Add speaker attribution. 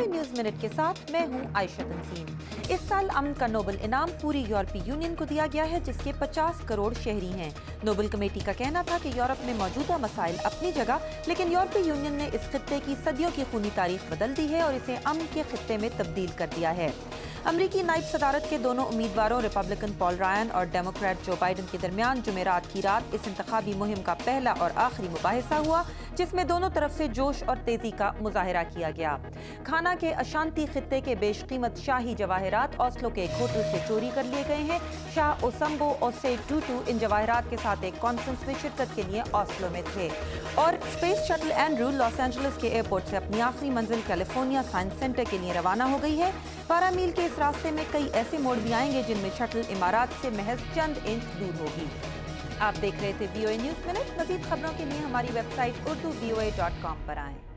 Speaker 1: VOA news minute के साथ मैं हूं आयशा तंजीम। इस साल अमन का नोबेल इनाम पूरी यूरोपीय यूनियन को दिया गया है, जिसके 50 करोड़ शहरी हैं। नोबेल कमेटी का कहना था कि यूरोप में मौजूदा मसाइल अपनी जगह, लेकिन यूरोपीय यूनियन ने इस खित्ते की सदियों की खूनी तारीख बदल दी है और इसे अमन के खित्ते में तब्दील कर दिया है। अमरीकी नायब सदारत के दोनों उम्मीदवारों रिपब्लिकन पॉल रायन और डेमोक्रेट जो बाइडन के दरमियान जुमेरात की रात इस इंतखाबी मुहिम का पहला और आखिरी मुबाहिसा हुआ, जिसमें दोनों तरफ से जोश और तेजी का मुजाहिरा किया गया। खाना के अशांति खित्ते के बेशकीमत शाही जवाहरात ओस्लो के एक होटल से चोरी कर लिए गए हैं। शाह ओसम्बो ओसे टूटू इन जवाहरात के साथ एक कॉन्फ्रेंस में शिरकत के लिए ओस्लो में थे। और space shuttle Andrew Los Angeles के एयरपोर्ट से अपनी आखिरी मंजिल कैलिफोर्निया साइंस सेंटर के लिए रवाना हो गई है। 12 मील के इस रास्ते में कई ऐसे मोड़ भी आएंगे जिनमें शटल इमारात से महज चंद इंच दूर होगी। आप देख रहे थे VOA न्यूज़ मिनट। मज़ीद खबरों के लिए हमारी वेबसाइट urduvoa.com पर आएं।